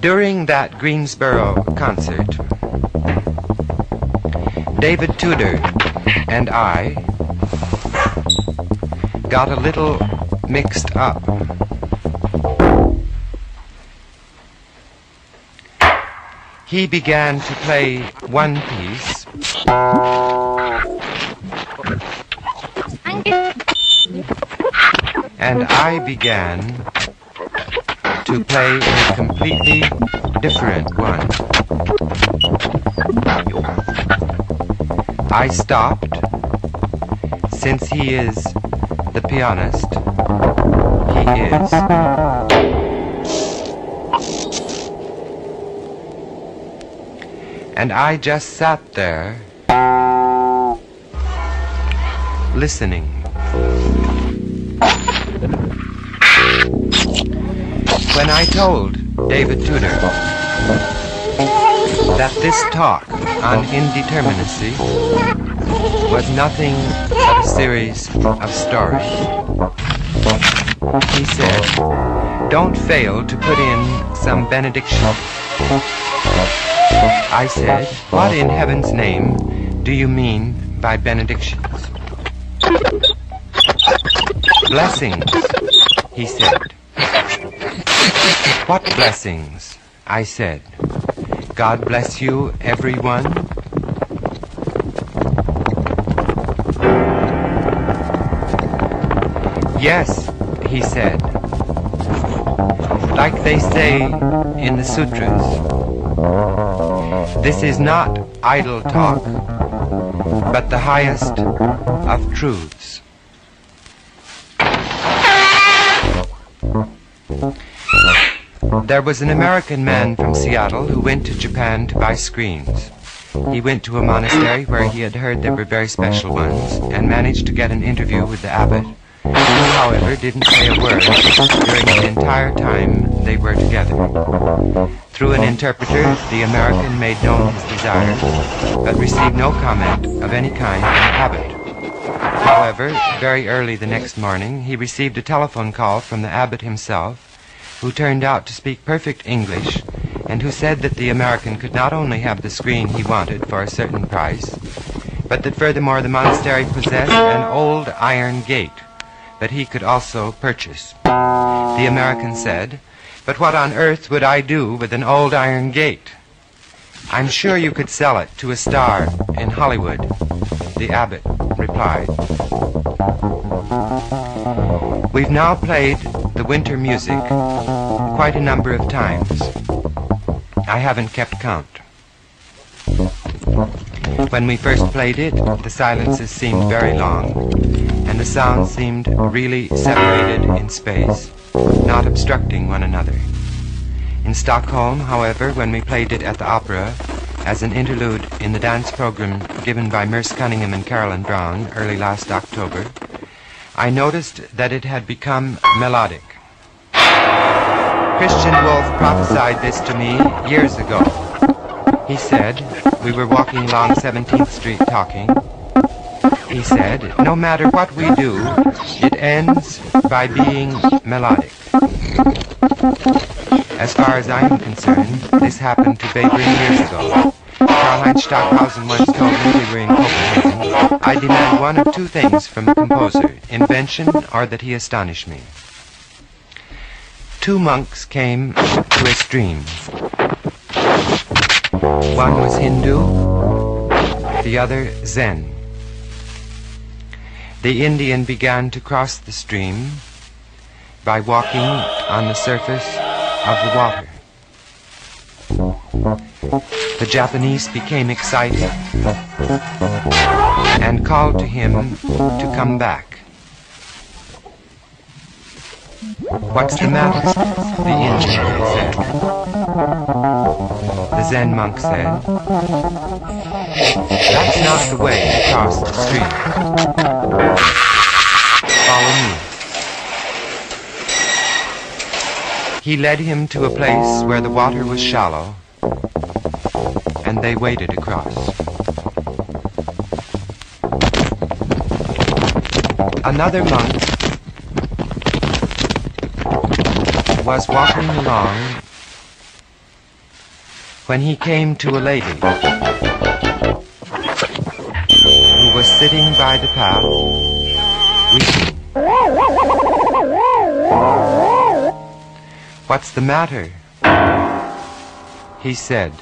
During that Greensboro concert, David Tudor and I got a little mixed up. He began to play one piece, and I began to play a completely different one. I stopped, since he is the pianist, he is. And I just sat there, listening. When I told David Tudor that this talk on indeterminacy was nothing but a series of stories, he said, "Don't fail to put in some benediction." I said, "What in heaven's name do you mean by benedictions?" "Blessings," he said. "What blessings?" I said. "God bless you, everyone." "Yes," he said. "Like they say in the sutras, this is not idle talk, but the highest of truths." There was an American man from Seattle who went to Japan to buy screens. He went to a monastery where he had heard there were very special ones and managed to get an interview with the abbot, who, however, didn't say a word during the entire time they were together. Through an interpreter, the American made known his desire, but received no comment of any kind from the abbot. However, very early the next morning, he received a telephone call from the abbot himself, who turned out to speak perfect English, and who said that the American could not only have the screen he wanted for a certain price, but that furthermore the monastery possessed an old iron gate that he could also purchase. The American said, "But what on earth would I do with an old iron gate?" "I'm sure you could sell it to a star in Hollywood," the abbot replied. We've now played the winter music quite a number of times. I haven't kept count. When we first played it, the silences seemed very long, and the sounds seemed really separated in space, not obstructing one another. In Stockholm, however, when we played it at the opera, as an interlude in the dance program given by Merce Cunningham and Carolyn Brown early last October, I noticed that it had become melodic. Christian Wolff prophesied this to me years ago. He said, we were walking along 17th Street talking. He said, no matter what we do, it ends by being melodic. As far as I am concerned, this happened to Webern years ago. Karl-Heinz Stockhausen once told me we were in Copenhagen, I demand one of two things from the composer, invention or that he astonish me. Two monks came to a stream. One was Hindu, the other Zen. The Indian began to cross the stream by walking on the surface of the water. The Japanese became excited and called to him to come back. What's the matter? The Indian said. The Zen monk said, that's not the way to cross the stream. Follow me. He led him to a place where the water was shallow, and they waded across. Another monk was walking along when he came to a lady who was sitting by the path weeping. "What's the matter?" he said.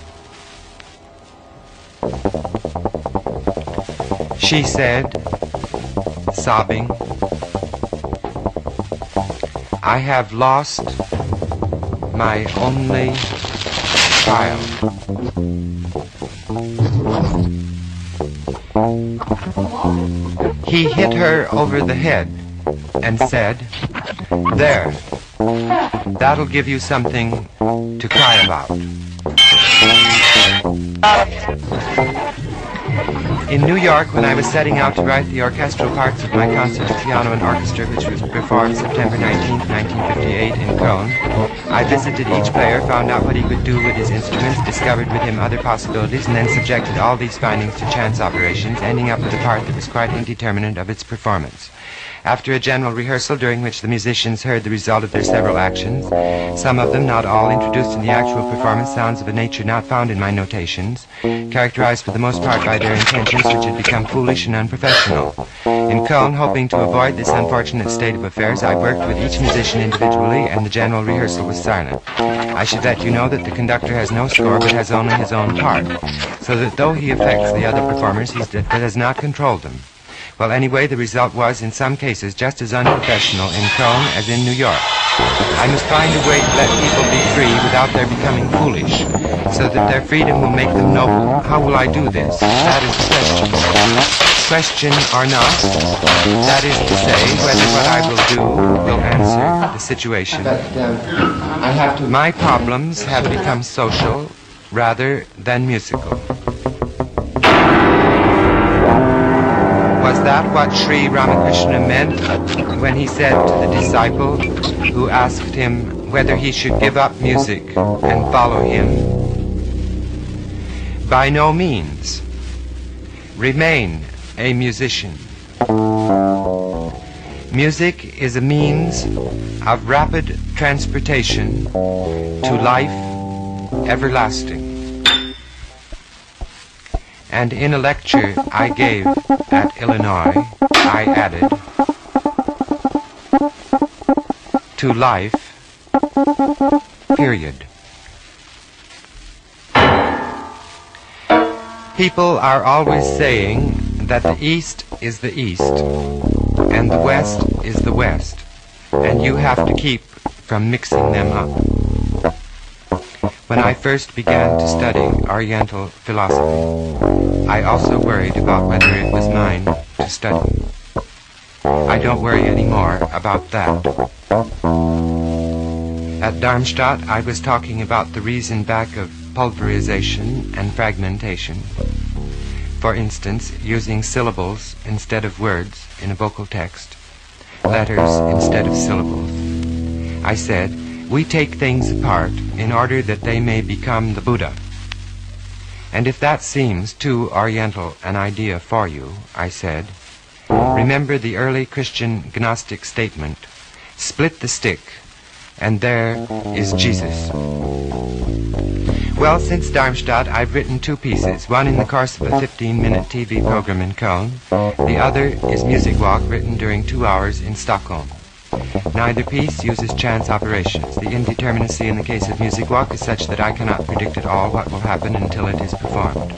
She said, sobbing, "I have lost my only child." He hit her over the head and said, "There, that'll give you something to cry about." In New York, when I was setting out to write the orchestral parts of my concert for piano and orchestra, which was performed September 19, 1958 in Cologne, I visited each player, found out what he could do with his instruments, discovered with him other possibilities, and then subjected all these findings to chance operations, ending up with a part that was quite indeterminate of its performance. After a general rehearsal during which the musicians heard the result of their several actions, some of them, not all, introduced in the actual performance sounds of a nature not found in my notations, characterized for the most part by their intentions which had become foolish and unprofessional. In Cologne, hoping to avoid this unfortunate state of affairs, I worked with each musician individually, and the general rehearsal was silent. I should let you know that the conductor has no score but has only his own part, so that though he affects the other performers, he does not control them. Well, anyway, the result was, in some cases, just as unprofessional in Cologne as in New York. I must find a way to let people be free without their becoming foolish, so that their freedom will make them noble. How will I do this? That is the question. Question or not, that is to say, whether what I will do will answer the situation. My problems have become social rather than musical. Was that what Sri Ramakrishna meant when he said to the disciple who asked him whether he should give up music and follow him? By no means. Remain a musician. Music is a means of rapid transportation to life everlasting. And in a lecture I gave at Illinois, I added, to life, period. People are always saying that the East is the East, and the West is the West, and you have to keep from mixing them up. When I first began to study Oriental philosophy, I also worried about whether it was mine to study. I don't worry anymore about that. At Darmstadt, I was talking about the reason back of pulverization and fragmentation. For instance, using syllables instead of words in a vocal text, letters instead of syllables. I said, we take things apart in order that they may become the Buddha. And if that seems too Oriental an idea for you, I said, remember the early Christian Gnostic statement, split the stick, and there is Jesus. Well, since Darmstadt, I've written 2 pieces, one in the course of a 15-minute TV program in Cologne. The other is Music Walk, written during 2 hours in Stockholm. Neither piece uses chance operations. The indeterminacy in the case of Music Walk is such that I cannot predict at all what will happen until it is performed.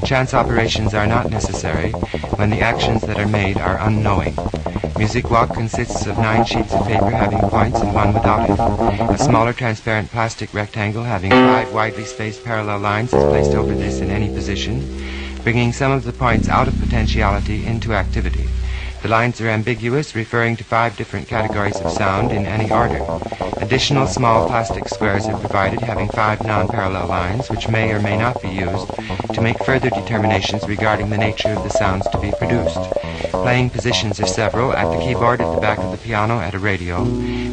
Chance operations are not necessary when the actions that are made are unknowing. Music Walk consists of 9 sheets of paper having points and 1 without it. A smaller transparent plastic rectangle having 5 widely spaced parallel lines is placed over this in any position, bringing some of the points out of potentiality into activity. The lines are ambiguous, referring to 5 different categories of sound in any order. Additional small plastic squares are provided having 5 non-parallel lines, which may or may not be used to make further determinations regarding the nature of the sounds to be produced. Playing positions are several. At the keyboard, at the back of the piano, at a radio.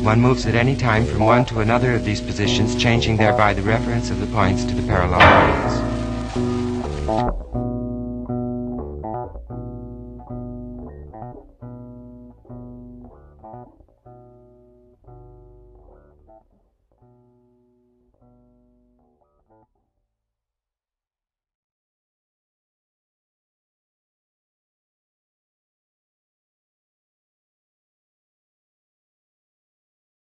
One moves at any time from one to another of these positions, changing thereby the reference of the points to the parallel lines.